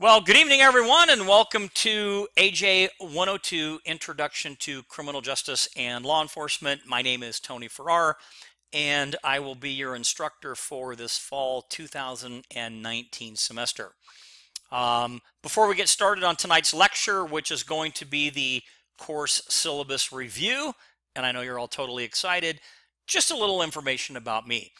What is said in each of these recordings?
Well, good evening, everyone, and welcome to Aj102 Introduction to Criminal Justice and Law Enforcement. My name is Tony Farrar, and I will be your instructor for this fall 2019 semester. Before we get started on tonight's lecture, which is going to be the course syllabus review, and I know you're all totally excited, just a little information about me.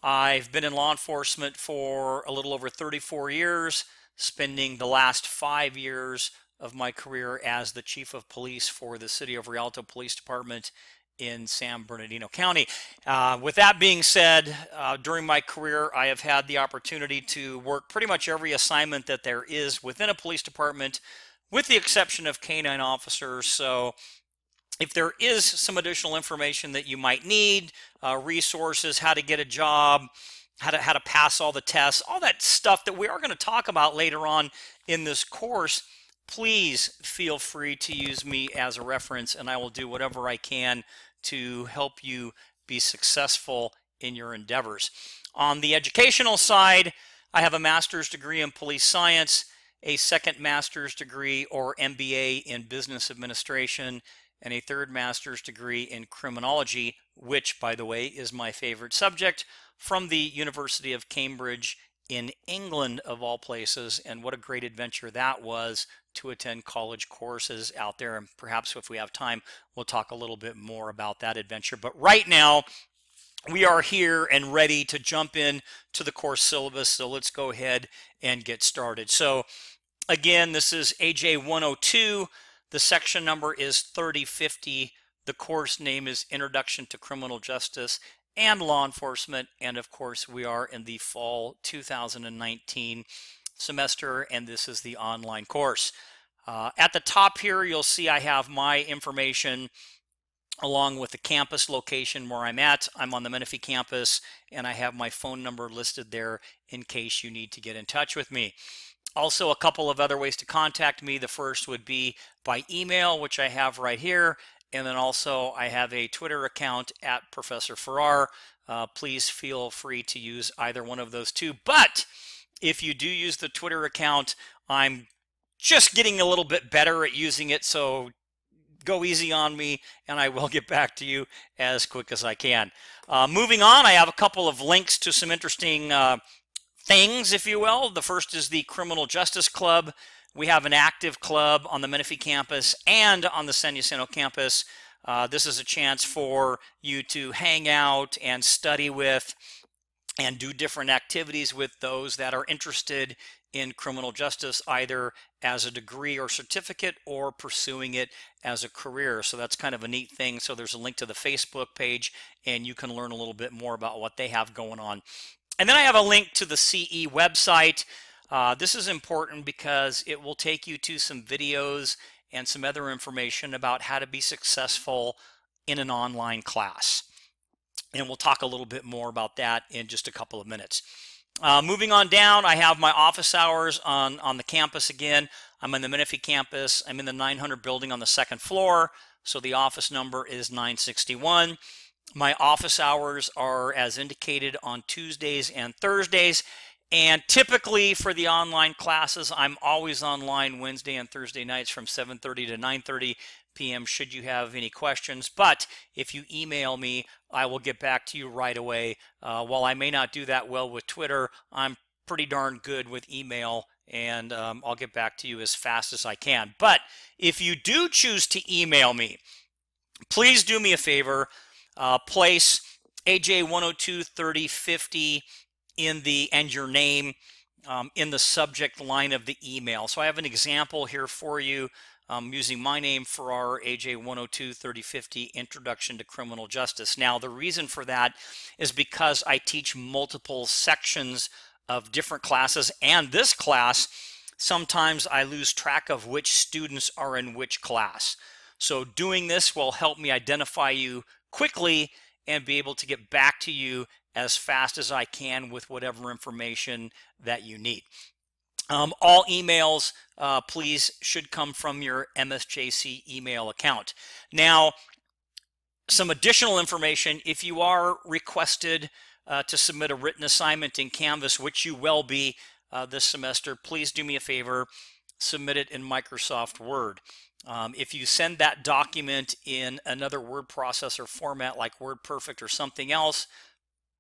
I've been in law enforcement for a little over 34 years, spending the last 5 years of my career as the chief of police for the City of Rialto Police Department in San Bernardino County. With that being said, during my career, I have had the opportunity to work pretty much every assignment that there is within a police department, with the exception of canine officers. So if there is some additional information that you might need, resources, how to get a job, how to pass all the tests, all that stuff that we are going to talk about later on in this course, please feel free to use me as a reference, and I will do whatever I can to help you be successful in your endeavors. On the educational side, I have a master's degree in police science, a second master's degree or MBA in business administration, and a third master's degree in criminology, which, by the way, is my favorite subject, from the University of Cambridge in England, of all places. And what a great adventure that was to attend college courses out there. And perhaps if we have time, we'll talk a little bit more about that adventure. But right now, we are here and ready to jump in to the course syllabus. So let's go ahead and get started. So again, this is AJ102. The section number is 3050. The course name is Introduction to Criminal Justice and Law Enforcement. And of course, we are in the fall 2019 semester, and this is the online course. At the top here, you'll see I have my information along with the campus location where I'm at. I'm on the Menifee campus, and I have my phone number listed there in case you need to get in touch with me. Also, a couple of other ways to contact me. The first would be by email, which I have right here. And then also I have a Twitter account at Professor Farrar. Please feel free to use either one of those two. But if you do use the Twitter account, I'm just getting a little bit better at using it. So go easy on me, and I will get back to you as quick as I can. Moving on, I have a couple of links to some interesting things, if you will. The first is the Criminal Justice Club. We have an active club on the Menifee campus and on the San Jacinto campus. This is a chance for you to hang out and study with and do different activities with those that are interested in criminal justice, either as a degree or certificate or pursuing it as a career. So that's kind of a neat thing. So there's a link to the Facebook page, and you can learn a little bit more about what they have going on. And then I have a link to the CE website. This is important because it will take you to some videos and some other information about how to be successful in an online class. And we'll talk a little bit more about that in just a couple of minutes. Moving on down, I have my office hours on the campus again. I'm in the Menifee campus. I'm in the 900 building on the second floor. So the office number is 961. My office hours are as indicated on Tuesdays and Thursdays. And typically for the online classes, I'm always online Wednesday and Thursday nights from 7:30 to 9:30 p.m. should you have any questions. But if you email me, I will get back to you right away. While I may not do that well with Twitter, I'm pretty darn good with email, and I'll get back to you as fast as I can. But if you do choose to email me, please do me a favor. Place AJ102 3050 and your name in the subject line of the email. So I have an example here for you using my name for our AJ102 3050 Introduction to Criminal Justice. Now, the reason for that is because I teach multiple sections of different classes, and this class, sometimes I lose track of which students are in which class. So doing this will help me identify you quickly and be able to get back to you as fast as I can with whatever information that you need. All emails, please, should come from your MSJC email account. Now, some additional information, if you are requested to submit a written assignment in Canvas, which you will be, this semester, please do me a favor, submit it in Microsoft Word. If you send that document in another word processor format like WordPerfect or something else,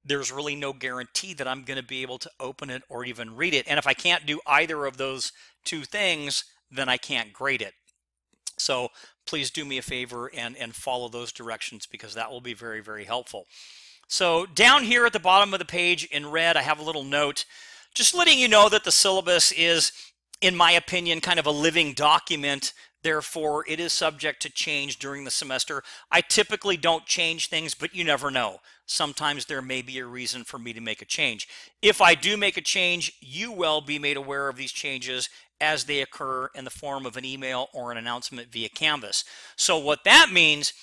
there's really no guarantee that I'm going to be able to open it or even read it. And if I can't do either of those two things, then I can't grade it. So please do me a favor and follow those directions, because that will be very, very helpful. So down here at the bottom of the page in red, I have a little note just letting you know that the syllabus is, in my opinion, kind of a living document. Therefore, it is subject to change during the semester. I typically don't change things, but you never know. Sometimes there may be a reason for me to make a change. If I do make a change, you will be made aware of these changes as they occur in the form of an email or an announcement via Canvas. So what that means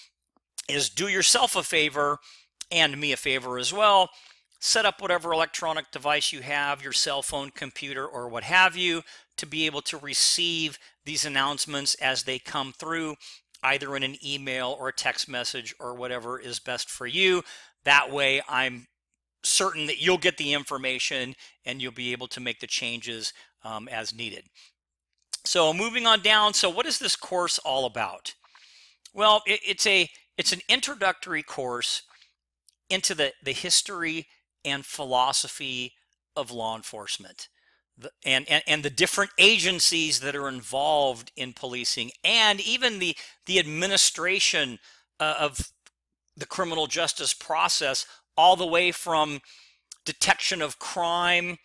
is, do yourself a favor and me a favor as well. Set up whatever electronic device you have, your cell phone, computer, or what have you, to be able to receive these announcements as they come through, either in an email or a text message or whatever is best for you. That way I'm certain that you'll get the information and you'll be able to make the changes as needed. So moving on down, so what is this course all about? Well, it's an introductory course into the history and philosophy of law enforcement, and the different agencies that are involved in policing, and even the administration of the criminal justice process, all the way from detection of crime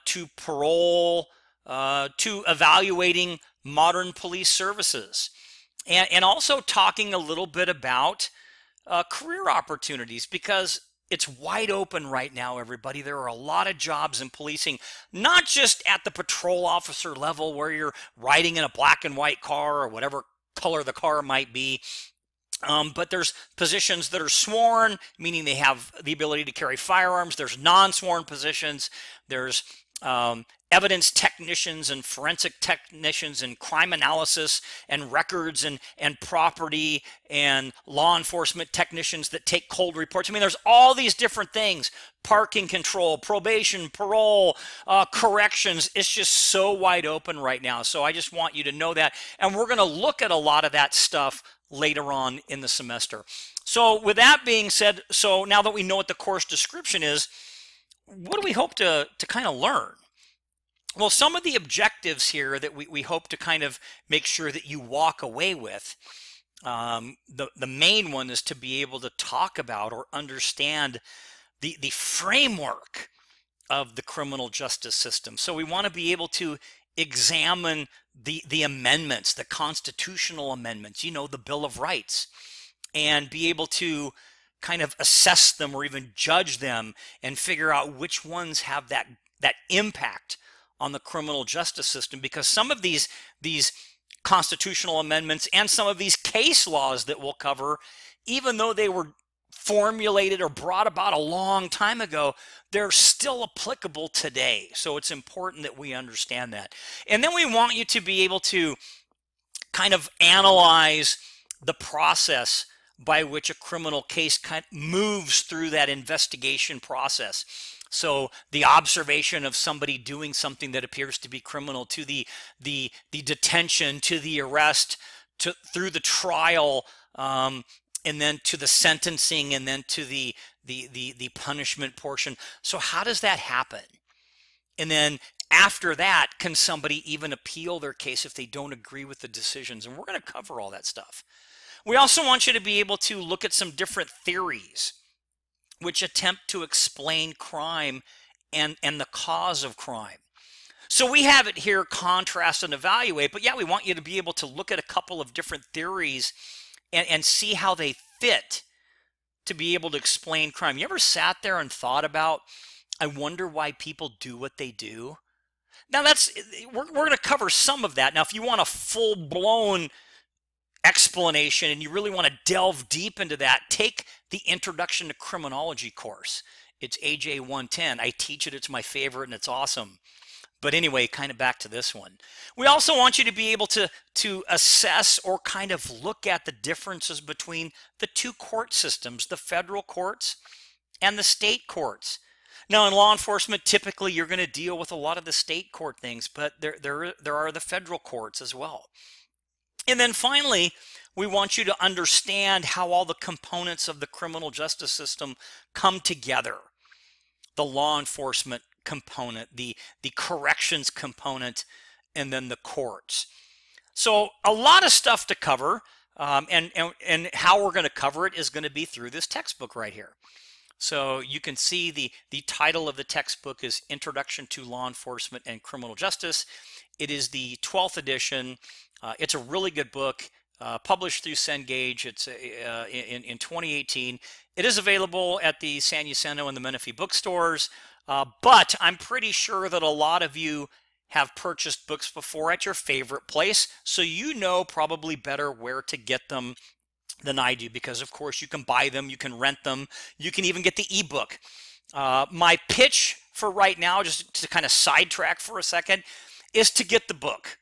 to parole to evaluating modern police services, and also talking a little bit about career opportunities, because it's wide open right now, everybody. There are a lot of jobs in policing, not just at the patrol officer level where you're riding in a black and white car or whatever color the car might be, but there's positions that are sworn, meaning they have the ability to carry firearms. There's non-sworn positions. There's evidence technicians and forensic technicians and crime analysis and records and property and law enforcement technicians that take cold reports. I mean, there's all these different things: parking control, probation, parole, corrections. It's just so wide open right now. So I just want you to know that. And we're going to look at a lot of that stuff later on in the semester. So with that being said, so now that we know what the course description is, what do we hope to kind of learn? Well, some of the objectives here that we hope to kind of make sure that you walk away with, the main one is to be able to talk about or understand the framework of the criminal justice system. So we want to be able to examine the amendments, the constitutional amendments, the Bill of Rights, and be able to kind of assess them or even judge them and figure out which ones have that impact on the criminal justice system. Because some of these constitutional amendments and some of these case laws that we'll cover, even though they were formulated or brought about a long time ago, they're still applicable today. So it's important that we understand that. And then we want you to be able to kind of analyze the process by which a criminal case kind of moves through that investigation process. So the observation of somebody doing something that appears to be criminal, to the detention, to the arrest, through the trial, and then to the sentencing, and then to the punishment portion. So how does that happen? And then after that, can somebody even appeal their case if they don't agree with the decisions? And we're going to cover all that stuff. We also want you to be able to look at some different theories which attempt to explain crime and the cause of crime. So we have it here: contrast and evaluate. But yeah, we want you to be able to look at a couple of different theories and see how they fit to be able to explain crime. You ever sat there and thought about, I wonder why people do what they do? Now we're going to cover some of that. Now, if you want a full-blown explanation and you really want to delve deep into that, take the Introduction to Criminology course. It's Aj110. I teach it. It's my favorite and it's awesome. But anyway, kind of back to this one. We also want you to be able to assess or kind of look at the differences between the two court systems, the federal courts and the state courts. Now, in law enforcement, typically you're going to deal with a lot of the state court things, but there are the federal courts as well. And then finally, we want you to understand how all the components of the criminal justice system come together. The law enforcement component, the corrections component, and then the courts. So a lot of stuff to cover, and how we're going to cover it is going to be through this textbook right here. So you can see the title of the textbook is Introduction to Law Enforcement and Criminal Justice. It is the 12th edition. It's a really good book, published through Cengage. It's in 2018. It is available at the San Jacinto and the Menifee bookstores, but I'm pretty sure that a lot of you have purchased books before at your favorite place, so you know probably better where to get them than I do, because of course you can buy them, you can rent them, you can even get the ebook. My pitch for right now, just to kind of sidetrack for a second, is to get the book.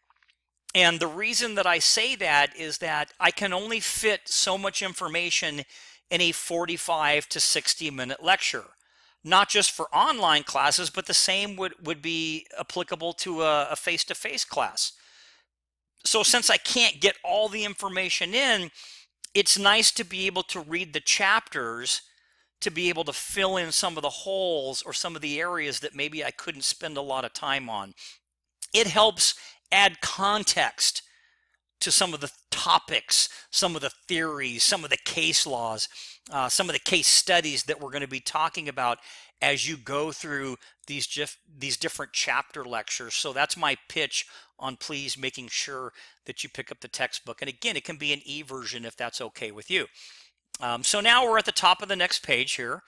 And the reason that I say that is that I can only fit so much information in a 45 to 60 minute lecture. Not just for online classes, but the same would be applicable to a face-to-face class. So since I can't get all the information in, it's nice to be able to read the chapters to be able to fill in some of the holes or some of the areas that maybe I couldn't spend a lot of time on. It helps add context to some of the topics, some of the theories, some of the case laws, some of the case studies that we're going to be talking about as you go through these different chapter lectures. So that's my pitch on please making sure that you pick up the textbook. And again, it can be an e-version if that's okay with you. So now we're at the top of the next page here,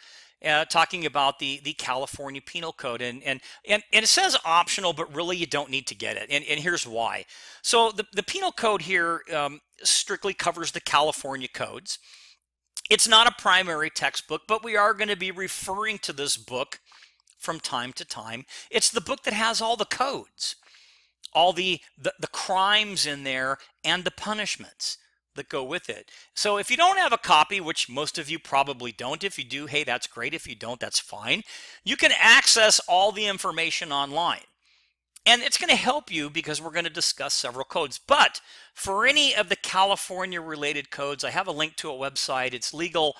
talking about the California Penal Code. And it says optional, but really you don't need to get it. And here's why. So the Penal Code here strictly covers the California codes. It's not a primary textbook, but we are going to be referring to this book from time to time. It's the book that has all the codes, all the crimes in there, and the punishments that go with it. So if you don't have a copy, which most of you probably don't, if you do, hey, that's great. If you don't, that's fine. You can access all the information online. And it's going to help you because we're going to discuss several codes. But for any of the California related codes, I have a link to a website. It's legal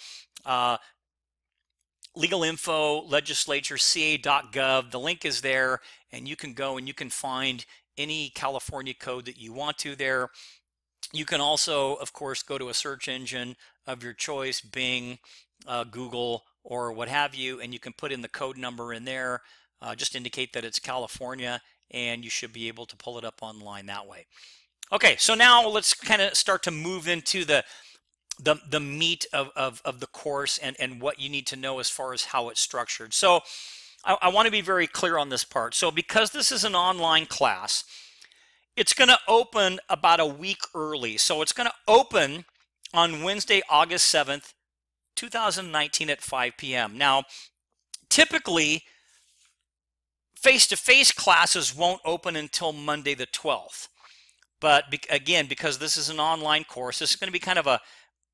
info, legislature, ca.gov. The link is there, and you can go and you can find any California code that you want to there. You can also, of course, go to a search engine of your choice, Bing, Google, or what have you, and you can put in the code number in there. Just indicate that it's California, and you should be able to pull it up online that way. Okay, so now let's kind of start to move into the meat of the course and what you need to know as far as how it's structured. So I want to be very clear on this part. So because this is an online class, it's going to open about a week early. So it's going to open on Wednesday, August 7th, 2019 at 5 p.m. Now, typically, face-to-face classes won't open until Monday the 12th. But again, because this is an online course, this is going to be kind of a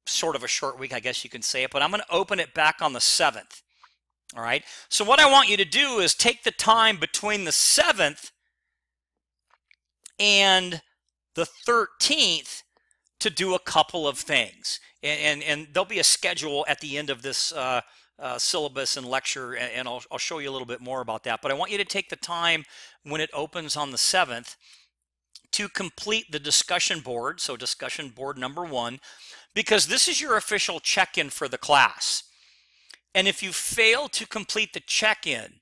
sort of a short week, I guess you can say it, but I'm going to open it back on the 7th. All right. So what I want you to do is take the time between the 7th and the 13th to do a couple of things. And there'll be a schedule at the end of this syllabus and lecture, and I'll show you a little bit more about that. But I want you to take the time when it opens on the 7th to complete the discussion board, so discussion board number 1, because this is your official check-in for the class. And if you fail to complete the check-in,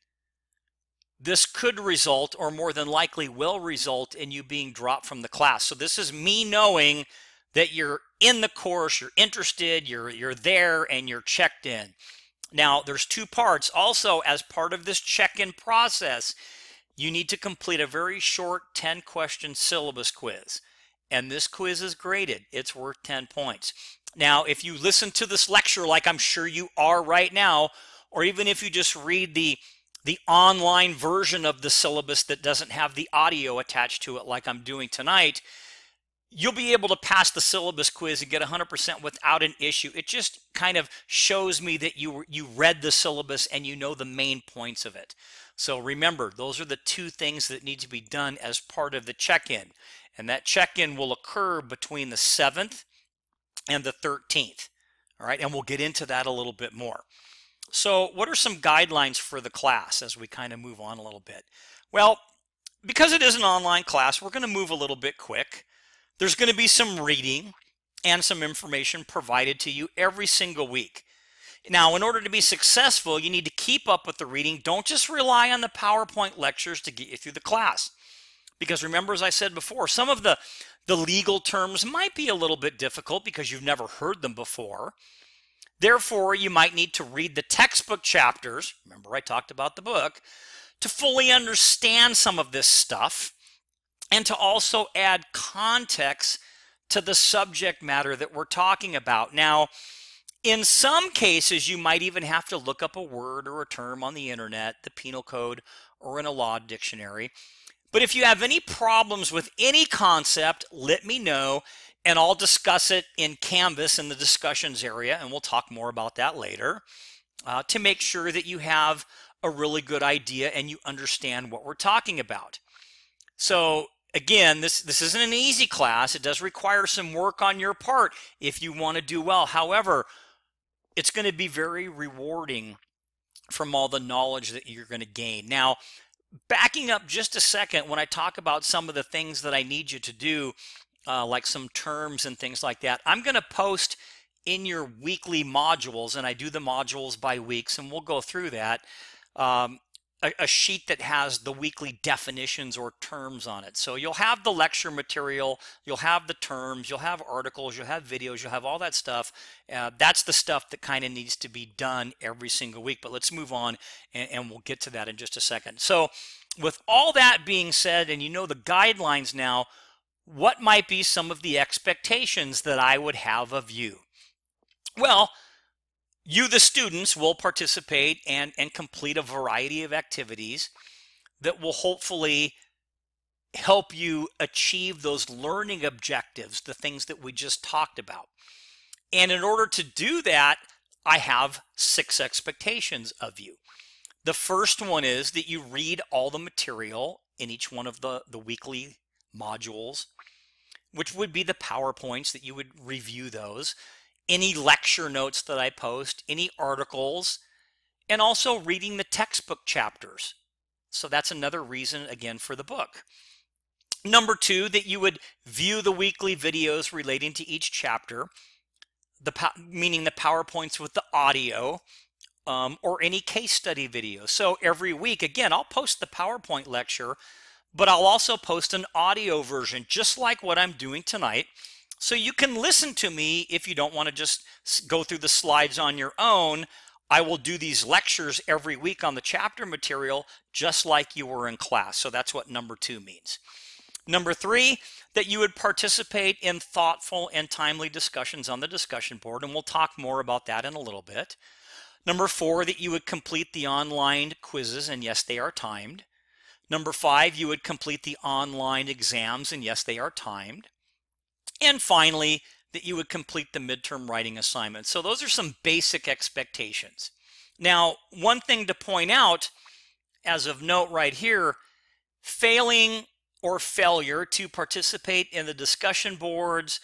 this could result, or more than likely will result, in you being dropped from the class. So this is me knowing that you're in the course, you're interested, you're there, and you're checked in. Now, there's 2 parts. Also, as part of this check-in process, you need to complete a very short 10-question syllabus quiz. And this quiz is graded. It's worth 10 points. Now, if you listen to this lecture like I'm sure you are right now, or even if you just read the online version of the syllabus that doesn't have the audio attached to it like I'm doing tonight, you'll be able to pass the syllabus quiz and get 100% without an issue. It just kind of shows me that you read the syllabus and you know the main points of it. So remember, those are the two things that need to be done as part of the check-in. And that check-in will occur between the 7th and the 13th. All right, and we'll get into that a little bit more. So what are some guidelines for the class as we kind of move on a little bit? Well, because it is an online class, we're going to move a little bit quick. There's going to be some reading and some information provided to you every single week. Now, in order to be successful, you need to keep up with the reading. Don't just rely on the PowerPoint lectures to get you through the class. Because remember, as I said before, some of the legal terms might be a little bit difficult because you've never heard them before. Therefore, you might need to read the textbook chapters, remember I talked about the book, to fully understand some of this stuff and to also add context to the subject matter that we're talking about. Now, in some cases, you might even have to look up a word or a term on the internet, the penal code, or in a law dictionary. But if you have any problems with any concept, let me know, and I'll discuss it in Canvas in the discussions area, and we'll talk more about that later, to make sure that you have a really good idea and you understand what we're talking about. So again, this isn't an easy class. It does require some work on your part if you want to do well. However, it's going to be very rewarding from all the knowledge that you're going to gain. Now, backing up just a second, when I talk about some of the things that I need you to do, like some terms and things like that, I'm going to post in your weekly modules, and I do the modules by weeks, and we'll go through that, a sheet that has the weekly definitions or terms on it. So you'll have the lecture material, you'll have the terms, you'll have articles, you'll have videos, you'll have all that stuff. That's the stuff that kind of needs to be done every single week. But let's move on, and we'll get to that in just a second. So with all that being said, and you know the guidelines now, what might be some of the expectations that I would have of you? Well, you, the students, will participate and complete a variety of activities that will hopefully help you achieve those learning objectives, the things that we just talked about. And in order to do that, I have 6 expectations of you. The first one is that you read all the material in each one of the weekly modules, which would be the PowerPoints, that you would review those, any lecture notes that I post, any articles, and also reading the textbook chapters. So that's another reason, again, for the book. Number 2, that you would view the weekly videos relating to each chapter, meaning the PowerPoints with the audio, or any case study videos. So every week, again, I'll post the PowerPoint lecture, but I'll also post an audio version, just like what I'm doing tonight. So you can listen to me if you don't want to just go through the slides on your own. I will do these lectures every week on the chapter material, just like you were in class. So that's what number 2 means. Number 3, that you would participate in thoughtful and timely discussions on the discussion board, and we'll talk more about that in a little bit. Number 4, that you would complete the online quizzes, and yes, they are timed. Number 5, you would complete the online exams, and yes, they are timed. And finally, that you would complete the midterm writing assignment. So those are some basic expectations. Now, one thing to point out, as of note right here, failing or failure to participate in the discussion boards,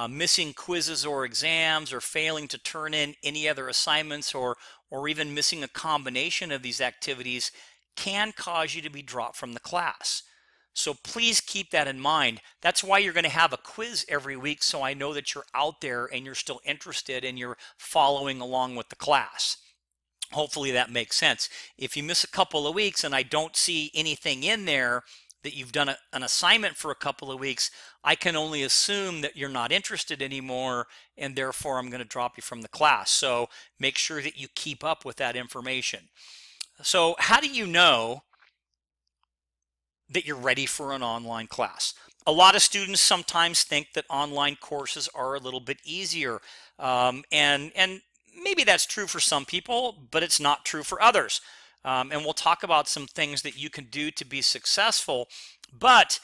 missing quizzes or exams, or failing to turn in any other assignments, or even missing a combination of these activities can cause you to be dropped from the class. So please keep that in mind. That's why you're going to have a quiz every week, so I know that you're out there and you're still interested and you're following along with the class. Hopefully that makes sense. If you miss a couple of weeks and I don't see anything in there that you've done an assignment for a couple of weeks, I can only assume that you're not interested anymore, and therefore I'm going to drop you from the class. So make sure that you keep up with that information. So how do you know that you're ready for an online class? A lot of students sometimes think that online courses are a little bit easier, and maybe that's true for some people, but it's not true for others. And we'll talk about some things that you can do to be successful. But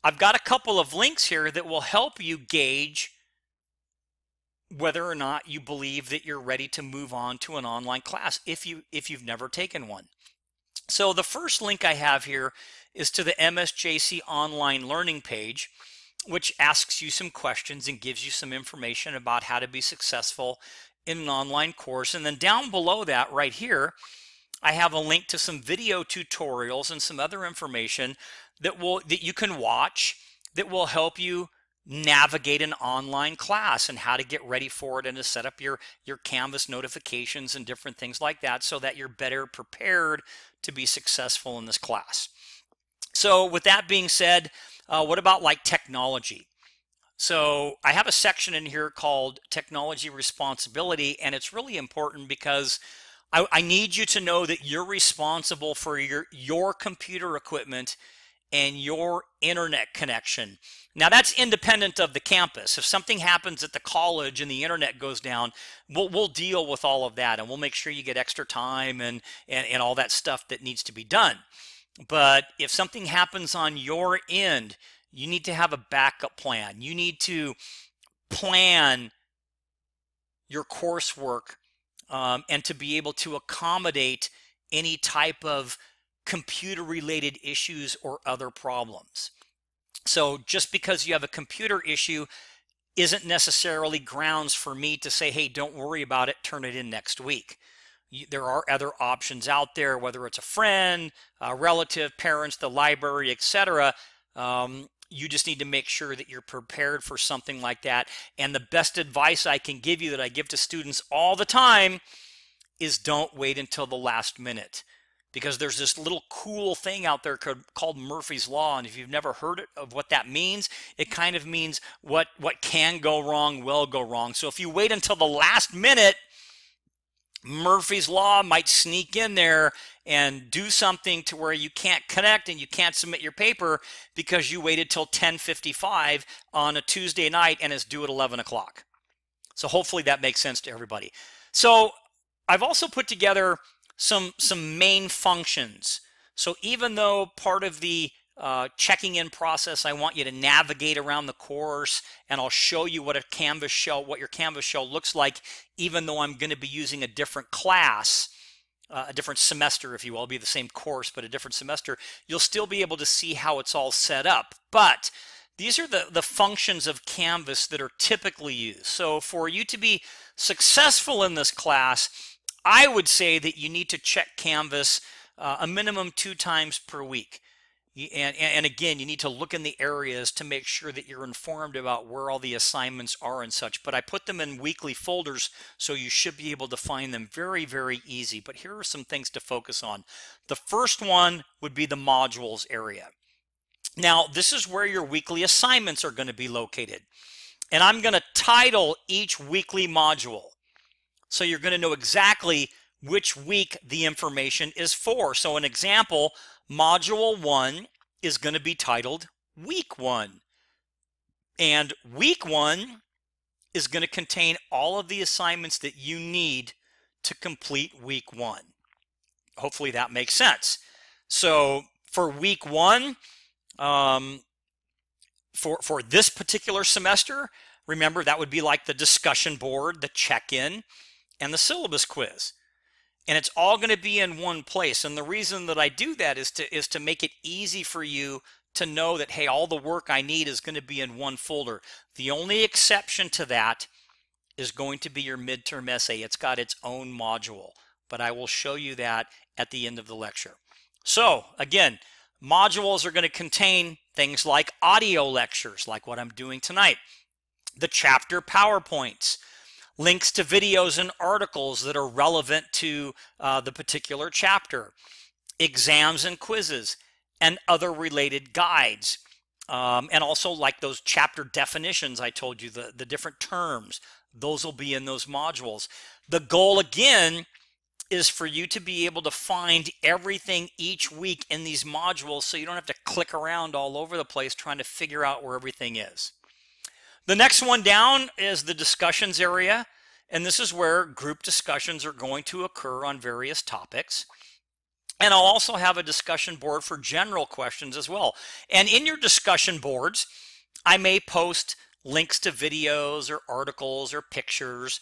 I've got a couple of links here that will help you gauge whether or not you believe that you're ready to move on to an online class if you've never taken one. So the first link I have here is to the MSJC online learning page, which asks you some questions and gives you some information about how to be successful in an online course. And then down below that right here, I have a link to some video tutorials and some other information that you can watch that will help you navigate an online class and how to get ready for it and to set up your Canvas notifications and different things like that so that you're better prepared to be successful in this class. So with that being said, what about like technology? So I have a section in here called Technology Responsibility, and it's really important because I need you to know that you're responsible for your computer equipment and your internet connection. Now that's independent of the campus. If something happens at the college and the internet goes down, we'll deal with all of that, and we'll make sure you get extra time and all that stuff that needs to be done. But if something happens on your end, you need to have a backup plan. You need to plan your coursework and to be able to accommodate any type of computer related issues or other problems. So just because you have a computer issue isn't necessarily grounds for me to say, hey, don't worry about it, turn it in next week. There are other options out there, whether it's a friend, a relative, parents, the library, etc. You just need to make sure that you're prepared for something like that. And the best advice I can give you, that I give to students all the time, is don't wait until the last minute. Because there's this little cool thing out there called Murphy's Law, and if you've never heard of what that means, it kind of means what can go wrong will go wrong. So if you wait until the last minute, Murphy's Law might sneak in there and do something to where you can't connect and you can't submit your paper because you waited till 10:55 on a Tuesday night and it's due at 11 o'clock. So hopefully that makes sense to everybody. So I've also put together some main functions. So even though part of the checking in process, I want you to navigate around the course, and I'll show you what your Canvas shell looks like, even though I'm going to be using a different class, a different semester, if you will. It'll be the same course, but a different semester. You'll still be able to see how it's all set up. But these are the functions of Canvas that are typically used. So for you to be successful in this class, I would say that you need to check Canvas a minimum 2 times per week. And again, you need to look in the areas to make sure that you're informed about where all the assignments are and such. But I put them in weekly folders, so you should be able to find them very, very easy. But here are some things to focus on. The first one would be the modules area. Now, this is where your weekly assignments are going to be located. And I'm going to title each weekly module, so you're going to know exactly which week the information is for. So an example, Module 1 is going to be titled Week 1. And Week 1 is going to contain all of the assignments that you need to complete Week 1. Hopefully that makes sense. So for Week 1, for this particular semester, remember that would be like the discussion board, the check-in, and the syllabus quiz. And it's all going to be in one place. And the reason that I do that is to make it easy for you to know that, hey, all the work I need is going to be in one folder. The only exception to that is going to be your midterm essay. It's got its own module, but I will show you that at the end of the lecture. So again, modules are going to contain things like audio lectures, like what I'm doing tonight, the chapter PowerPoints, links to videos and articles that are relevant to the particular chapter, exams and quizzes, and other related guides. And also like those chapter definitions I told you, the different terms, those will be in those modules. The goal, again, is for you to be able to find everything each week in these modules so you don't have to click around all over the place trying to figure out where everything is. The next one down is the discussions area, and this is where group discussions are going to occur on various topics. And I'll also have a discussion board for general questions as well. And in your discussion boards, I may post links to videos or articles or pictures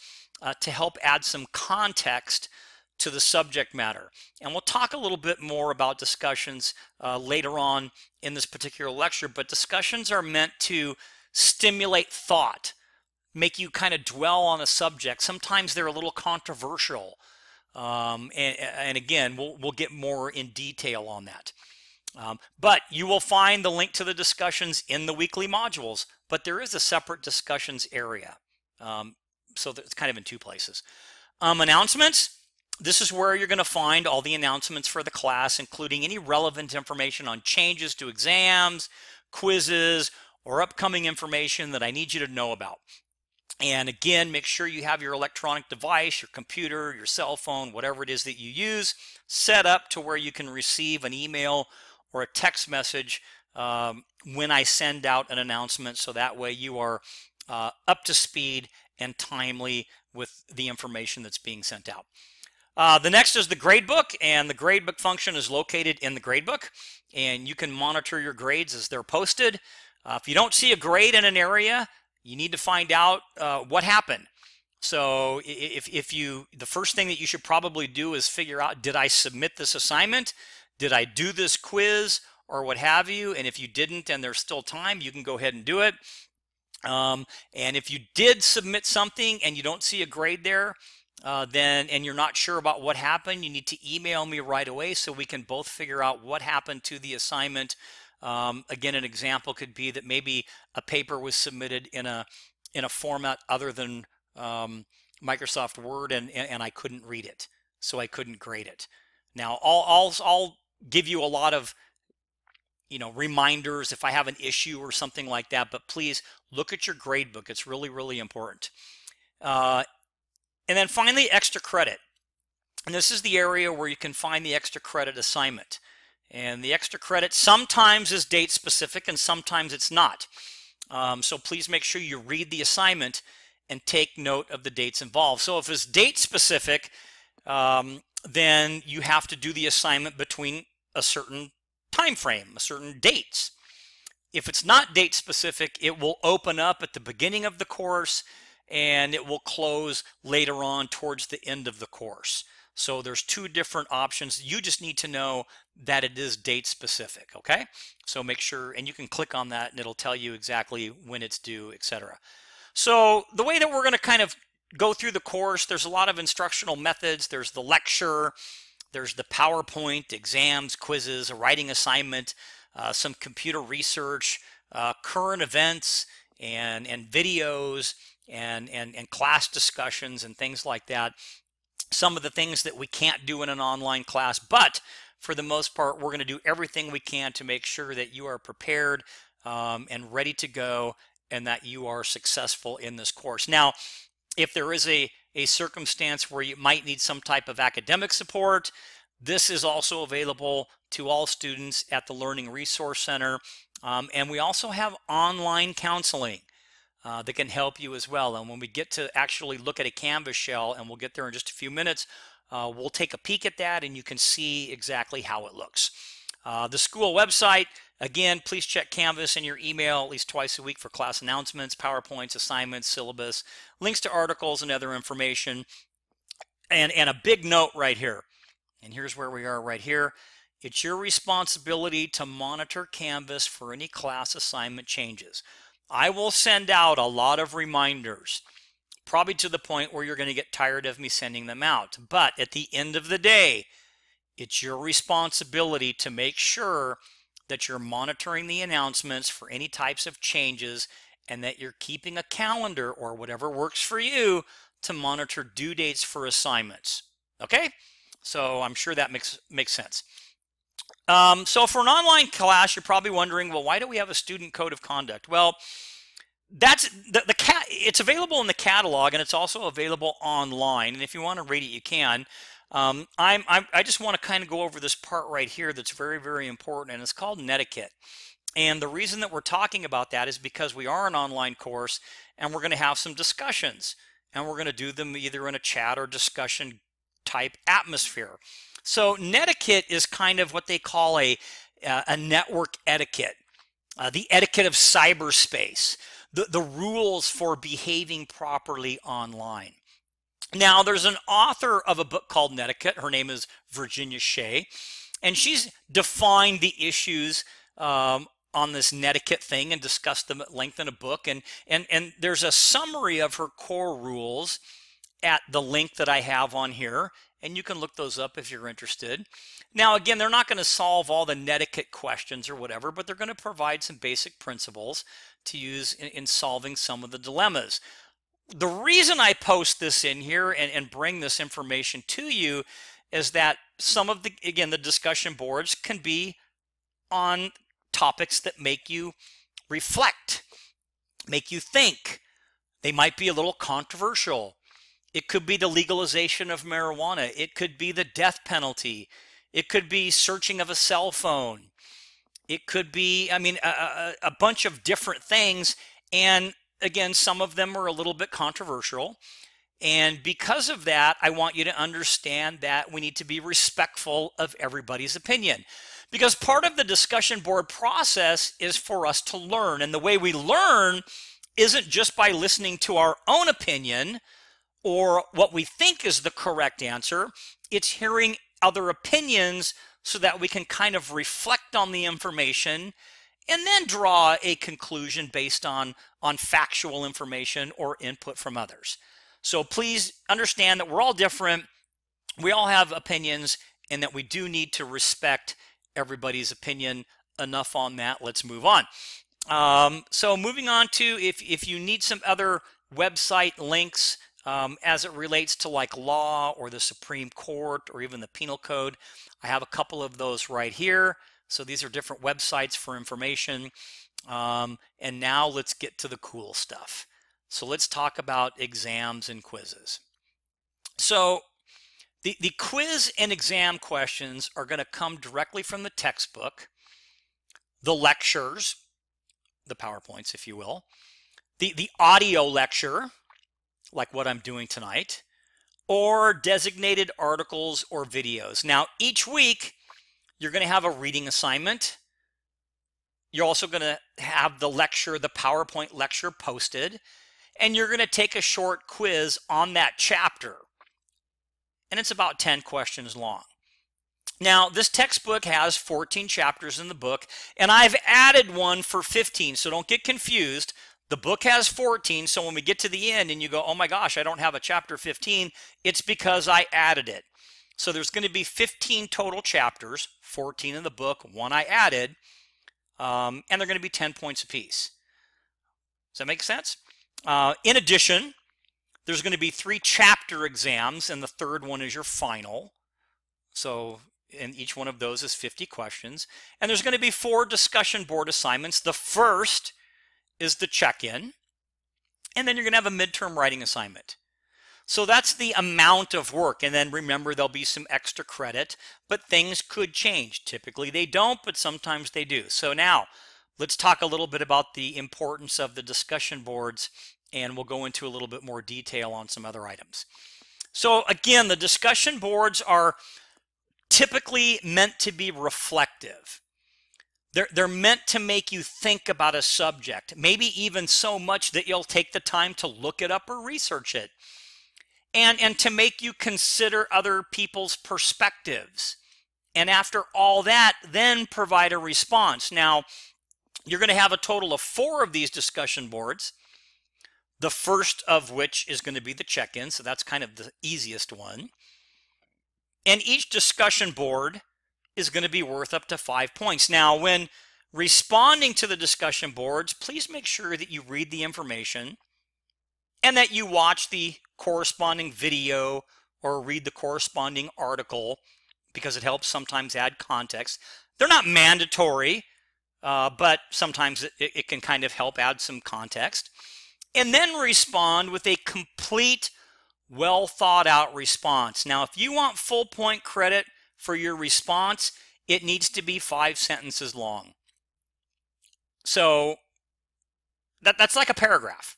to help add some context to the subject matter. And we'll talk a little bit more about discussions later on in this particular lecture, but discussions are meant to stimulate thought, make you kind of dwell on a subject. Sometimes they're a little controversial. And again, we'll get more in detail on that. But you will find the link to the discussions in the weekly modules, but there is a separate discussions area. So it's kind of in two places. Announcements. This is where you're going to find all the announcements for the class, including any relevant information on changes to exams, quizzes, or upcoming information that I need you to know about. And again, make sure you have your electronic device, your computer, your cell phone, whatever it is that you use, set up to where you can receive an email or a text message when I send out an announcement, so that way you are up to speed and timely with the information that's being sent out. The next is the gradebook, and the gradebook function is located in the gradebook, and you can monitor your grades as they're posted. If you don't see a grade in an area, you need to find out what happened. So the first thing that you should probably do is figure out, did I submit this assignment? Did I do this quiz or what have you? And if you didn't and there's still time, you can go ahead and do it. And if you did submit something and you don't see a grade there, and you're not sure about what happened, you need to email me right away so we can both figure out what happened to the assignment. Again, an example could be that maybe a paper was submitted in a format other than Microsoft Word, and I couldn't read it, so I couldn't grade it. Now, I'll give you a lot of reminders if I have an issue or something like that, but please look at your grade book. It's really, really important. And then finally, extra credit. And this is the area where you can find the extra credit assignment. And the extra credit sometimes is date specific and sometimes it's not. So please make sure you read the assignment and take note of the dates involved. So if it's date specific, then you have to do the assignment between a certain time frame, a certain dates. If it's not date specific, it will open up at the beginning of the course and it will close later on towards the end of the course. So there's two different options. You just need to know that it is date specific, okay? So make sure, and you can click on that and it'll tell you exactly when it's due, etc. So the way that we're going to kind of go through the course, there's a lot of instructional methods. There's the lecture, there's the PowerPoint, exams, quizzes, a writing assignment, some computer research, current events, and videos, and class discussions and things like that. Some of the things that we can't do in an online class, but for the most part, we're going to do everything we can to make sure that you are prepared and ready to go and that you are successful in this course. Now, if there is a circumstance where you might need some type of academic support, this is also available to all students at the Learning Resource Center. And we also have online counseling that can help you as well. And when we get to actually look at a Canvas shell, and we'll get there in just a few minutes, we'll take a peek at that and you can see exactly how it looks. The school website, again, please check Canvas in your email at least twice a week for class announcements, PowerPoints, assignments, syllabus, links to articles and other information. And a big note right here, and here's where we are right here. It's your responsibility to monitor Canvas for any class assignment changes. I will send out a lot of reminders, probably to the point where you're going to get tired of me sending them out. But at the end of the day, it's your responsibility to make sure that you're monitoring the announcements for any types of changes and that you're keeping a calendar or whatever works for you to monitor due dates for assignments. Okay? So I'm sure that makes sense. So for an online class, you're probably wondering, well, why do we have a student code of conduct? Well, that's it's available in the catalog and it's also available online. And if you want to read it, you can. I just want to kind of go over this part right here that's very, very important, and it's called netiquette. And the reason that we're talking about that is because we are an online course and we're going to have some discussions, and we're going to do them either in a chat or discussion type atmosphere. So netiquette is kind of what they call a network etiquette, the etiquette of cyberspace, the rules for behaving properly online. Now, there's an author of a book called Netiquette. Her name is Virginia Shea, and she's defined the issues on this netiquette thing and discussed them at length in a book. And there's a summary of her core rules at the link that I have on here, and you can look those up if you're interested. Now, again, they're not going to solve all the netiquette questions or whatever, but they're going to provide some basic principles to use in solving some of the dilemmas. The reason I post this in here and bring this information to you is that some of the discussion boards can be on topics that make you reflect, make you think. They might be a little controversial. It could be the legalization of marijuana. It could be the death penalty. It could be searching of a cell phone. It could be, I mean, a bunch of different things. And again, some of them are a little bit controversial. And because of that, I want you to understand that we need to be respectful of everybody's opinion. Because part of the discussion board process is for us to learn. And the way we learn isn't just by listening to our own opinion or what we think is the correct answer. It's hearing other opinions so that we can kind of reflect on the information and then draw a conclusion based on factual information or input from others. So please understand that we're all different. We all have opinions, and that we do need to respect everybody's opinion. Enough on that. Let's move on. So moving on to, if you need some other website links as it relates to like law or the Supreme Court or even the Penal Code, I have a couple of those right here. So these are different websites for information. And now let's get to the cool stuff. So let's talk about exams and quizzes. So the quiz and exam questions are going to come directly from the textbook, the lectures, the PowerPoints, if you will, the audio lecture, like what I'm doing tonight, or designated articles or videos. Now, each week, you're going to have a reading assignment. You're also going to have the lecture, the PowerPoint lecture posted, and you're going to take a short quiz on that chapter. And it's about 10 questions long. Now, this textbook has 14 chapters in the book, and I've added one for 15, so don't get confused. The book has 14, so when we get to the end and you go, oh my gosh, I don't have a chapter 15, it's because I added it. So there's going to be 15 total chapters, 14 in the book, one I added, and they're going to be 10 points apiece. Does that make sense? In addition, there's going to be 3 chapter exams, and the third one is your final. So, and each one of those is 50 questions. And there's going to be 4 discussion board assignments. The first is the check-in, and then you're going to have a midterm writing assignment. So that's the amount of work. And then remember, there'll be some extra credit, but things could change. Typically they don't, but sometimes they do. So now let's talk a little bit about the importance of the discussion boards, and we'll go into a little bit more detail on some other items. So again, the discussion boards are typically meant to be reflective. They're meant to make you think about a subject, maybe even so much that you'll take the time to look it up or research it. And to make you consider other people's perspectives. And after all that, then provide a response. Now, you're going to have a total of 4 of these discussion boards, the first of which is going to be the check-in, so that's kind of the easiest one. And each discussion board is going to be worth up to 5 points. Now, when responding to the discussion boards, please make sure that you read the information and that you watch the corresponding video or read the corresponding article, because it helps sometimes add context. They're not mandatory, but sometimes it can kind of help add some context. And then respond with a complete, well thought out response. Now, if you want full point credit for your response, it needs to be 5 sentences long. So that's like a paragraph.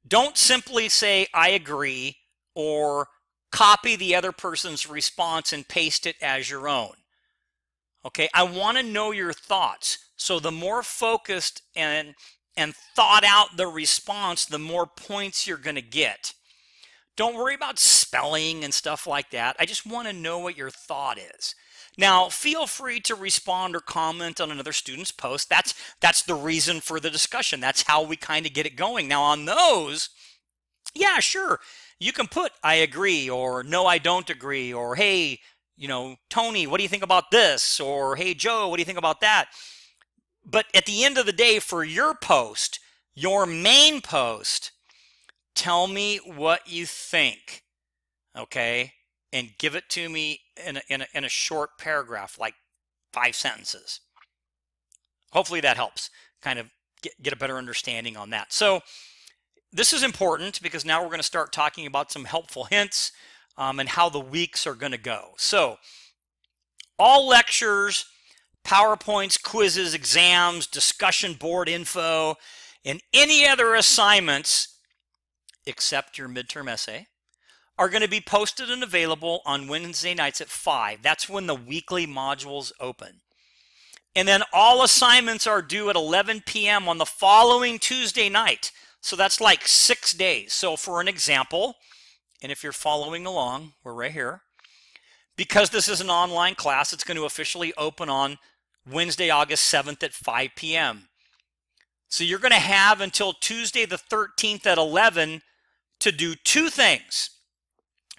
Don't simply say, I agree, or copy the other person's response and paste it as your own. Okay, I want to know your thoughts. So the more focused and thought out the response, the more points you're going to get. Don't worry about spelling and stuff like that. I just want to know what your thought is. Now, feel free to respond or comment on another student's post. That's the reason for the discussion. That's how we kind of get it going. Now, on those, yeah, sure, you can put I agree, or no, I don't agree, or hey, Tony, what do you think about this? Or hey, Joe, what do you think about that? But at the end of the day, for your post, your main post, tell me what you think, okay? And give it to me in a short paragraph, like 5 sentences. Hopefully that helps kind of get a better understanding on that. So this is important because now we're going to start talking about some helpful hints and how the weeks are going to go. So all lectures, PowerPoints, quizzes, exams, discussion board info, and any other assignments except your midterm essay are going to be posted and available on Wednesday nights at 5. That's when the weekly modules open. And then all assignments are due at 11 p.m. on the following Tuesday night. So that's like 6 days. So for an example, and if you're following along, we're right here. Because this is an online class, it's going to officially open on Wednesday, August 7th at 5 p.m. So you're going to have until Tuesday the 13th at 11 to do 2 things.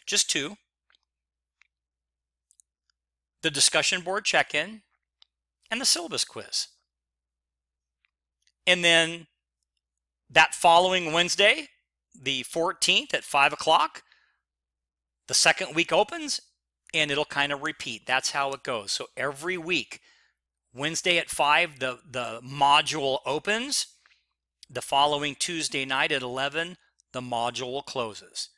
Just 2. The discussion board check-in and the syllabus quiz. And then that following Wednesday, the 14th at 5 o'clock, the second week opens and it'll kind of repeat. That's how it goes. So every week, Wednesday at 5, the module opens. The following Tuesday night at 11, the module closes.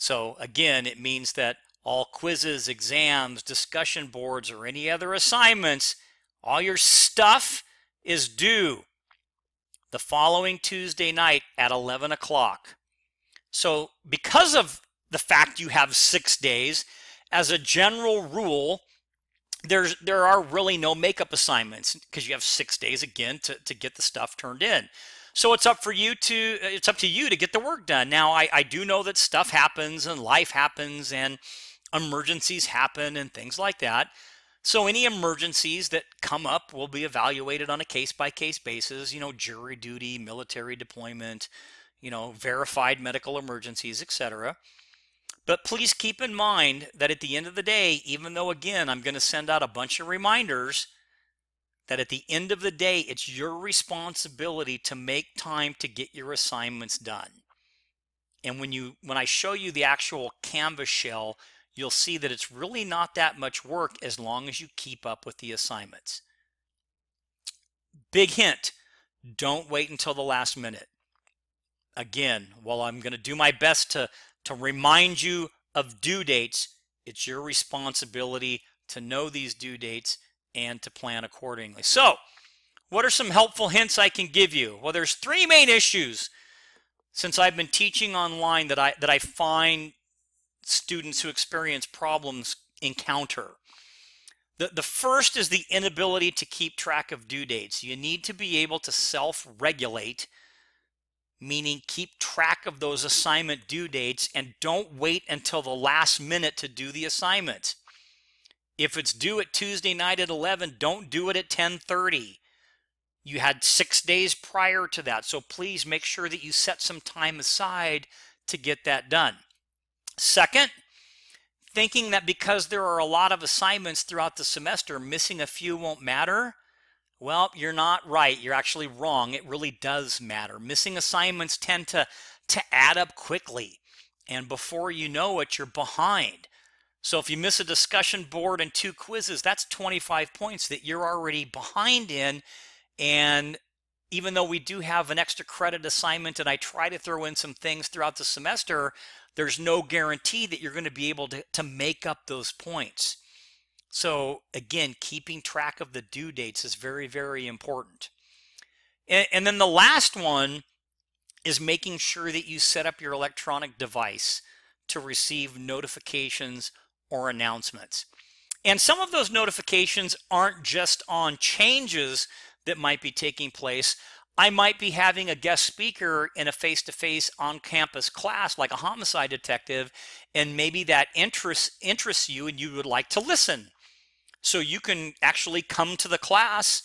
So again, it means that all quizzes, exams, discussion boards, or any other assignments, all your stuff is due the following Tuesday night at 11 o'clock. So because of the fact you have 6 days, as a general rule, there are really no makeup assignments because you have 6 days again to get the stuff turned in. So it's up to you to get the work done. Now I do know that stuff happens and life happens and emergencies happen and things like that. So any emergencies that come up will be evaluated on a case-by-case basis, jury duty, military deployment, verified medical emergencies, etc. But please keep in mind that at the end of the day, even though, again, I'm going to send out a bunch of reminders, that at the end of the day, it's your responsibility to make time to get your assignments done. And when I show you the actual Canvas shell, you'll see that it's really not that much work as long as you keep up with the assignments. Big hint, don't wait until the last minute. Again, while I'm going to do my best to remind you of due dates, it's your responsibility to know these due dates and to plan accordingly. So, what are some helpful hints I can give you? Well, there's 3 main issues since I've been teaching online that I find students who experience problems encounter. The first is the inability to keep track of due dates. You need to be able to self-regulate, meaning keep track of those assignment due dates and don't wait until the last minute to do the assignment. If it's due at Tuesday night at 11, don't do it at 10:30. You had 6 days prior to that, so please make sure that you set some time aside to get that done. Second, thinking that because there are a lot of assignments throughout the semester, missing a few won't matter. Well, you're not right. You're actually wrong. It really does matter. Missing assignments tend to add up quickly, and before you know it, you're behind. So if you miss a discussion board and 2 quizzes, that's 25 points that you're already behind in. And even though we do have an extra credit assignment and I try to throw in some things throughout the semester, there's no guarantee that you're going to be able to make up those points. So again, keeping track of the due dates is very, very important. And then the last one is making sure that you set up your electronic device to receive notifications or announcements. And some of those notifications aren't just on changes that might be taking place. I might be having a guest speaker in a face-to-face on-campus class like a homicide detective, and maybe that interests you and you would like to listen. So you can actually come to the class,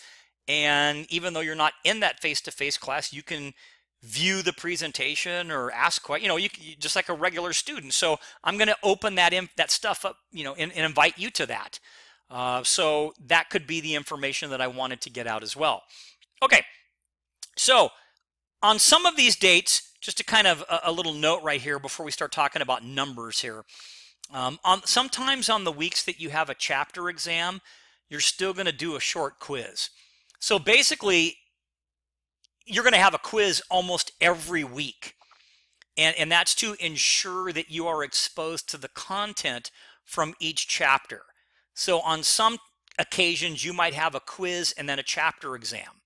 and even though you're not in that face-to-face class, you can view the presentation or ask questions, you just like a regular student. So I'm going to open that stuff up, and invite you to that. So that could be the information that I wanted to get out as well. Okay, so on some of these dates, just to kind of a little note right here before we start talking about numbers here. Sometimes on the weeks that you have a chapter exam, you're still going to do a short quiz. So basically, you're going to have a quiz almost every week. And that's to ensure that you are exposed to the content from each chapter. So on some occasions, you might have a quiz and then a chapter exam.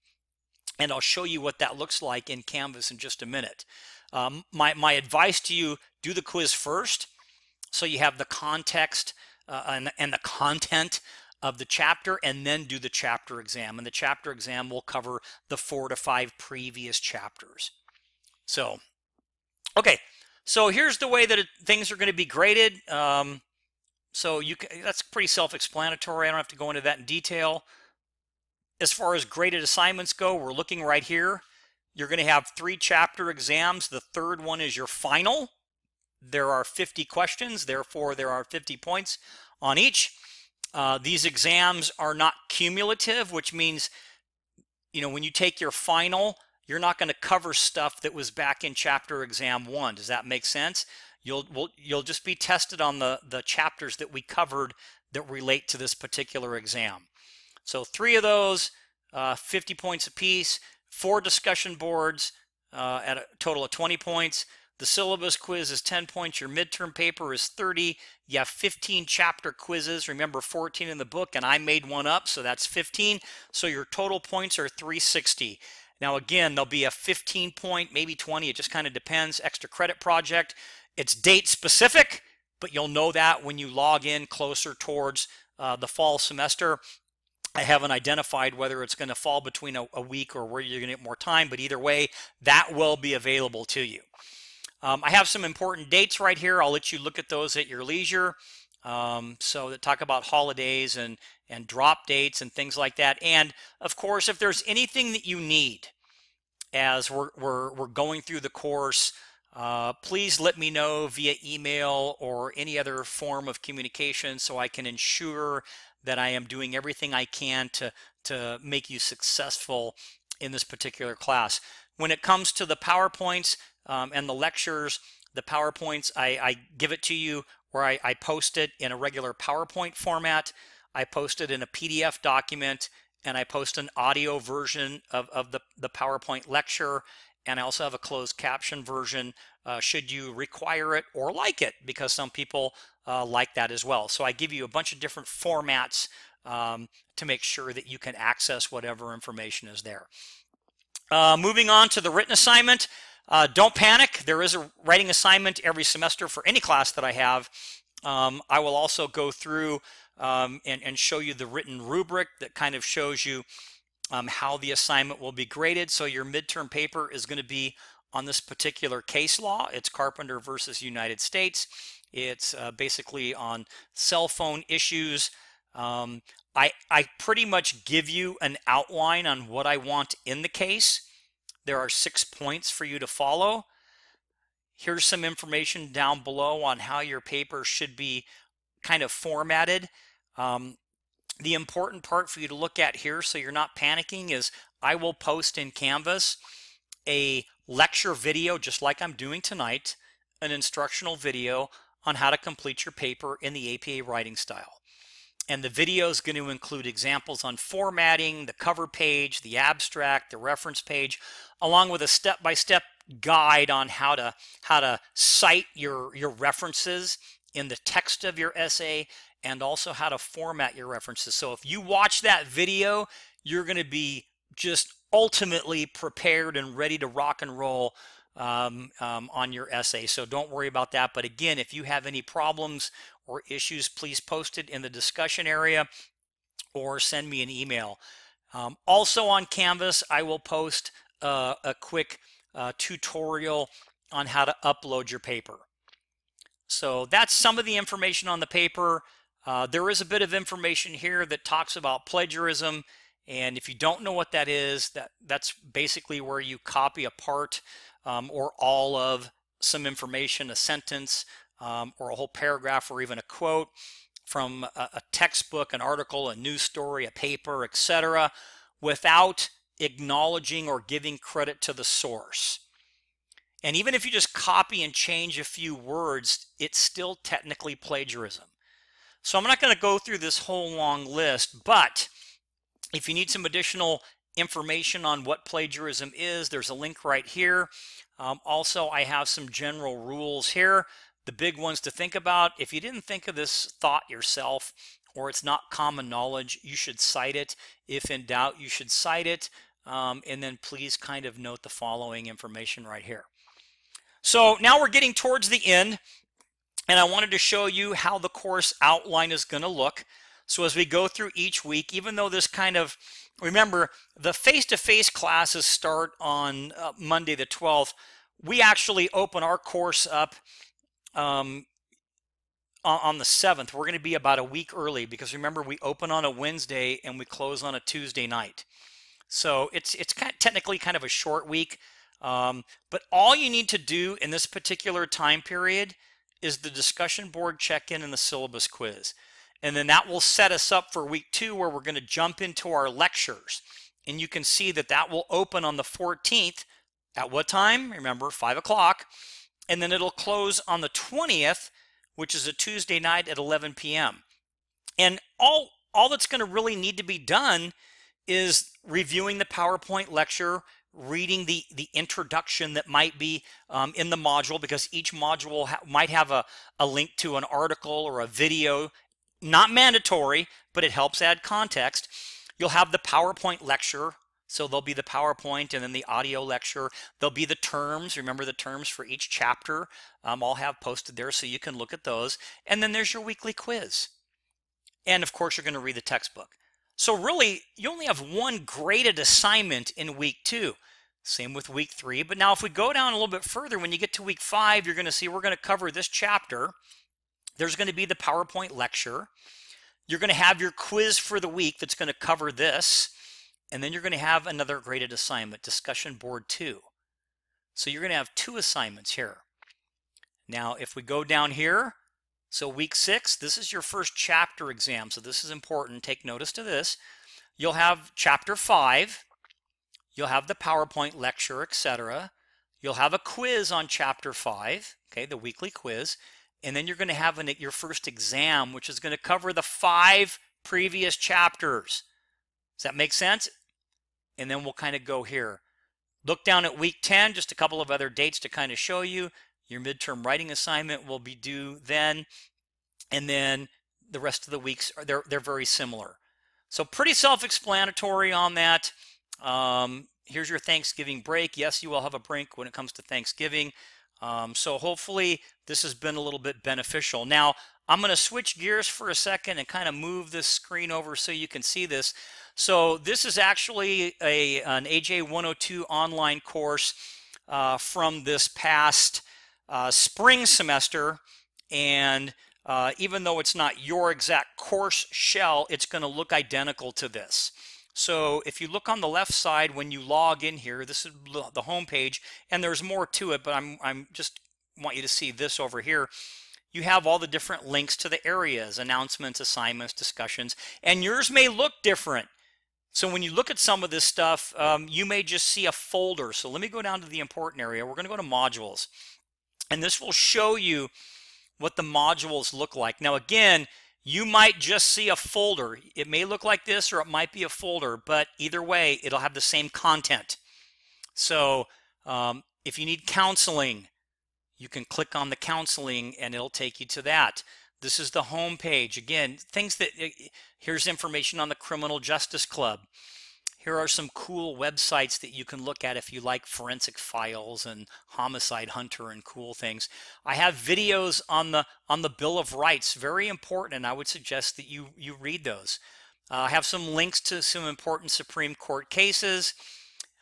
And I'll show you what that looks like in Canvas in just a minute. My advice to you, do the quiz first, so you have the context and the content of the chapter, and then do the chapter exam. And the chapter exam will cover the 4 to 5 previous chapters. So, okay, so here's the way that things are going to be graded. So that's pretty self-explanatory. I don't have to go into that in detail. As far as graded assignments go, we're looking right here. You're going to have 3 chapter exams. The third one is your final. There are 50 questions, therefore there are 50 points on each. These exams are not cumulative, which means, when you take your final, you're not going to cover stuff that was back in chapter exam 1. Does that make sense? You'll just be tested on the chapters that we covered that relate to this particular exam. So 3 of those, 50 points apiece, 4 discussion boards at a total of 20 points. The syllabus quiz is 10 points. Your midterm paper is 30. You have 15 chapter quizzes. Remember, 14 in the book, and I made one up, so that's 15. So your total points are 360. Now, again, there'll be a 15 point, maybe 20. It just kind of depends. Extra credit project. It's date specific, but you'll know that when you log in closer towards the fall semester. I haven't identified whether it's going to fall between a week or where you're going to get more time, but either way, that will be available to you. I have some important dates right here. I'll let you look at those at your leisure. So that talk about holidays and drop dates and things like that. And of course, if there's anything that you need as we're going through the course, please let me know via email or any other form of communication so I can ensure that I am doing everything I can to make you successful in this particular class. When it comes to the PowerPoints and the lectures, the PowerPoints, I give it to you where I post it in a regular PowerPoint format. I post it in a PDF document, and I post an audio version of the PowerPoint lecture. And I also have a closed caption version should you require it or like it, because some people like that as well. So I give you a bunch of different formats to make sure that you can access whatever information is there. Moving on to the written assignment. Don't panic. There is a writing assignment every semester for any class that I have. I will also go through and show you the written rubric that kind of shows you how the assignment will be graded. So your midterm paper is going to be on this particular case law. It's Carpenter versus United States. It's basically on cell phone issues. I pretty much give you an outline on what I want in the case. There are 6 points for you to follow. Here's some information down below on how your paper should be kind of formatted. The important part for you to look at here, so you're not panicking, is I will post in Canvas a lecture video, just like I'm doing tonight, an instructional video on how to complete your paper in the APA writing style. And the video is going to include examples on formatting, the cover page, the abstract, the reference page, along with a step-by-step guide on how to cite your references in the text of your essay, and also how to format your references. So if you watch that video, you're going to be just ultimately prepared and ready to rock and roll on your essay. So don't worry about that. But again, if you have any problems or issues, please post it in the discussion area or send me an email. Also on Canvas, I will post a quick tutorial on how to upload your paper. So that's some of the information on the paper. There is a bit of information here that talks about plagiarism. And if you don't know what that is, that's basically where you copy a part or all of some information, a sentence, or a whole paragraph, or even a quote from a textbook, an article, a news story, a paper, etc., without acknowledging or giving credit to the source. And even if you just copy and change a few words, it's still technically plagiarism. So I'm not going to go through this whole long list, but if you need some additional information on what plagiarism is, there's a link right here. Also, I have some general rules here. The big ones to think about: if you didn't think of this thought yourself, or it's not common knowledge, you should cite it. If in doubt, you should cite it. And then please kind of note the following information right here. So now we're getting towards the end, and I wanted to show you how the course outline is going to look. So as we go through each week, even though this kind of, remember, the face-to-face classes start on Monday the 12th, we actually open our course up on the 7th. We're going to be about a week early, because remember, we open on a Wednesday and we close on a Tuesday night. So it's technically kind of a short week. But all you need to do in this particular time period is the discussion board check-in and the syllabus quiz. And then that will set us up for week 2, where we're going to jump into our lectures. And you can see that that will open on the 14th. At what time? Remember, 5 o'clock. And then it'll close on the 20th, which is a Tuesday night at 11 p.m. And all that's going to really need to be done is reviewing the PowerPoint lecture, reading the introduction that might be in the module, because each module might have a link to an article or a video. Not mandatory, but it helps add context. You'll have the PowerPoint lecture, so there'll be the PowerPoint and then the audio lecture. There'll be the terms. Remember, the terms for each chapter I'll have posted there, so you can look at those. And then there's your weekly quiz. And of course, you're going to read the textbook. So really, you only have one graded assignment in week 2. Same with week 3. But now if we go down a little bit further, when you get to week 5, you're going to see we're going to cover this chapter. There's going to be the PowerPoint lecture. You're going to have your quiz for the week that's going to cover this. And then you're going to have another graded assignment, discussion board 2. So you're going to have 2 assignments here. Now, if we go down here, so week 6, this is your first chapter exam. So this is important. Take notice to this. You'll have chapter 5. You'll have the PowerPoint lecture, etc. You'll have a quiz on chapter 5, okay, the weekly quiz. And then you're going to have your first exam, which is going to cover the 5 previous chapters. Does that make sense? And then we'll kind of go here. Look down at week 10, just a couple of other dates to kind of show you. Your midterm writing assignment will be due then. And then the rest of the weeks, they're very similar. So pretty self-explanatory on that. Here's your Thanksgiving break. Yes, you will have a break when it comes to Thanksgiving. So hopefully this has been a little bit beneficial. Now, I'm going to switch gears for a second and kind of move this screen over so you can see this. So this is actually an Aj102 online course from this past spring semester. And even though it's not your exact course shell, it's going to look identical to this. So if you look on the left side when you log in here, this is the home page, and there's more to it, but I'm just want you to see this over here. You have all the different links to the areas, announcements, assignments, discussions, and yours may look different. So when you look at some of this stuff, you may just see a folder. So let me go down to the important area. We're going to go to modules, and this will show you what the modules look like. Now again, you might just see a folder. It may look like this, or it might be a folder, but either way, it'll have the same content. So if you need counseling, you can click on the counseling and it'll take you to that. This is the home page. Again, things that, here's information on the Criminal Justice Club. Here are some cool websites that you can look at if you like forensic files and Homicide Hunter and cool things. I have videos on the Bill of Rights, very important, and I would suggest that you read those. I have some links to some important Supreme Court cases.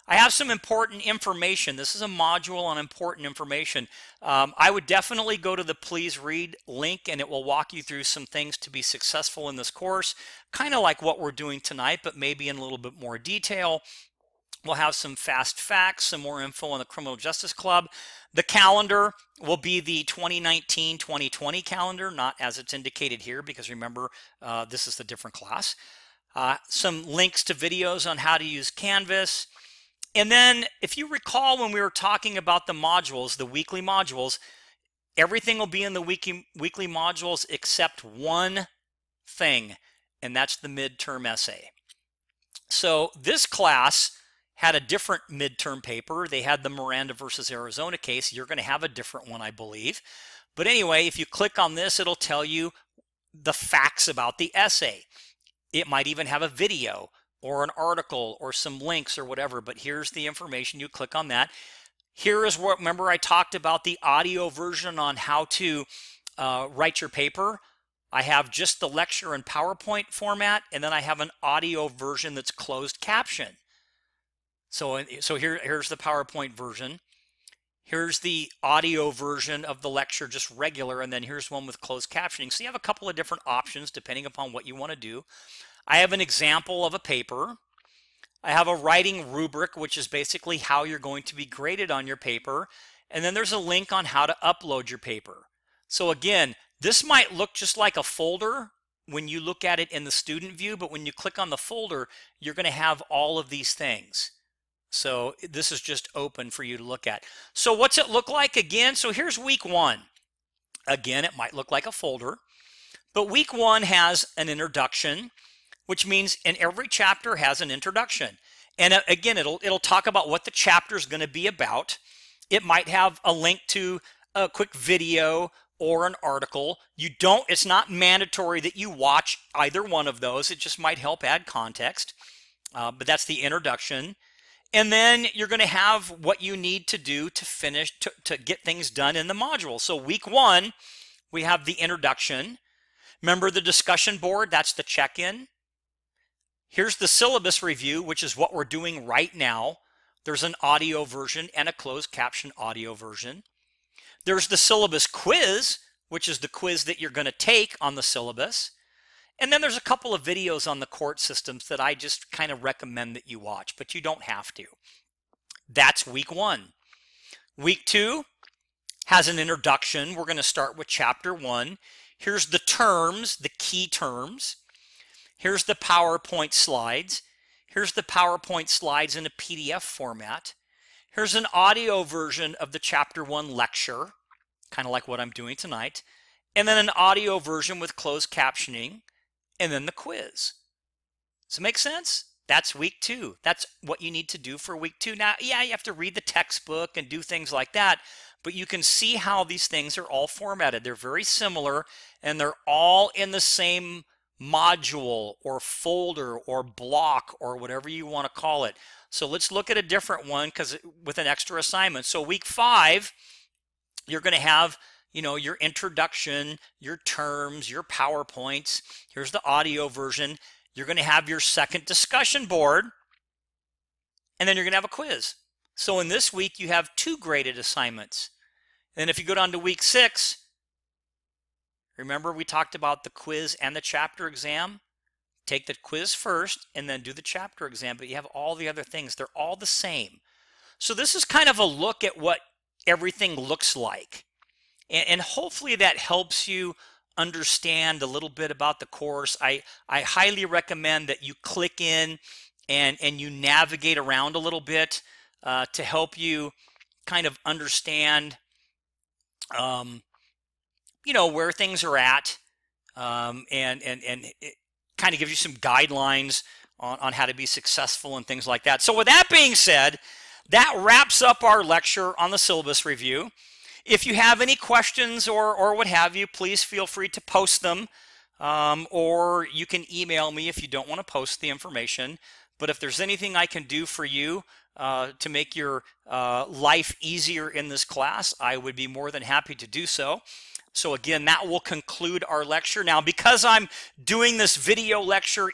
I have some important information. This is a module on important information. I would definitely go to the Please Read link, and it will walk you through some things to be successful in this course, kind of like what we're doing tonight, but maybe in a little bit more detail. We'll have some fast facts, some more info on the Criminal Justice Club. The calendar will be the 2019-2020 calendar, not as it's indicated here, because remember, this is the different class. Some links to videos on how to use Canvas. And then if you recall when we were talking about the modules, the weekly modules, everything will be in the weekly modules except one thing, and that's the midterm essay. So this class had a different midterm paper. They had the Miranda versus Arizona case. You're going to have a different one, I believe. But anyway, if you click on this, it'll tell you the facts about the essay. It might even have a video or an article or some links or whatever, but here's the information. You click on that. Here is what, remember I talked about the audio version on how to write your paper. I have just the lecture in PowerPoint format, and then I have an audio version that's closed caption. So here's the PowerPoint version. Here's the audio version of the lecture, just regular, and then here's one with closed captioning. So you have a couple of different options depending upon what you want to do. I have an example of a paper. I have a writing rubric, which is basically how you're going to be graded on your paper. And then there's a link on how to upload your paper. So again, this might look just like a folder when you look at it in the student view, but when you click on the folder, you're going to have all of these things. So this is just open for you to look at. So what's it look like again? So here's week one. Again, it might look like a folder, but week one has an introduction, which means in every chapter has an introduction. And again, it'll talk about what the chapter is going to be about. It might have a link to a quick video or an article. It's not mandatory that you watch either one of those. It just might help add context. But that's the introduction. And then you're going to have what you need to do to finish, to get things done in the module. So week one, we have the introduction. Remember the discussion board? That's the check-in. Here's the syllabus review, which is what we're doing right now. There's an audio version and a closed caption audio version. There's the syllabus quiz, which is the quiz that you're going to take on the syllabus. And then there's a couple of videos on the court systems that I just kind of recommend that you watch, but you don't have to. That's week one. Week two has an introduction. We're going to start with chapter one. Here's the terms, the key terms. Here's the PowerPoint slides. Here's the PowerPoint slides in a PDF format. Here's an audio version of the chapter one lecture, kind of like what I'm doing tonight. And then an audio version with closed captioning. And then the quiz. Does it make sense? That's week two. That's what you need to do for week two. Now, yeah, you have to read the textbook and do things like that, but you can see how these things are all formatted. They're very similar, and they're all in the same module or folder or block or whatever you want to call it. So let's look at a different one with an extra assignment. So week five, you're going to have your introduction, your terms, your PowerPoints. Here's the audio version. You're going to have your second discussion board, and then you're going to have a quiz. So in this week, you have 2 graded assignments. And if you go down to week 6, remember we talked about the quiz and the chapter exam? Take the quiz first and then do the chapter exam, but you have all the other things. They're all the same. So this is kind of a look at what everything looks like. And hopefully that helps you understand a little bit about the course. I highly recommend that you click in and you navigate around a little bit to help you kind of understand where things are at, and it kind of gives you some guidelines on how to be successful and things like that. So with that being said, that wraps up our lecture on the syllabus review. If you have any questions or what have you, please feel free to post them, or you can email me if you don't want to post the information. but if there's anything I can do for you to make your life easier in this class, I would be more than happy to do so. So again, that will conclude our lecture. Now, because I'm doing this video lecture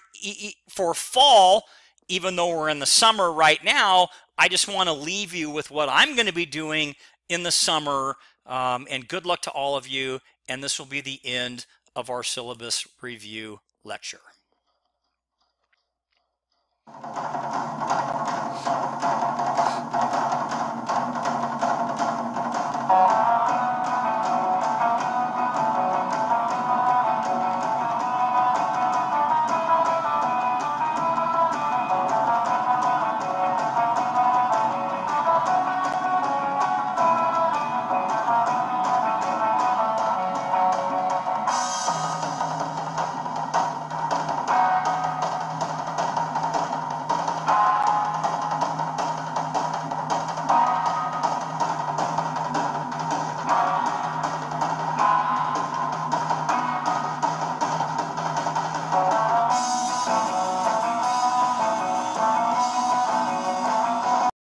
for fall, even though we're in the summer right now, I just want to leave you with what I'm going to be doing in the summer. And good luck to all of you. And this will be the end of our syllabus review lecture.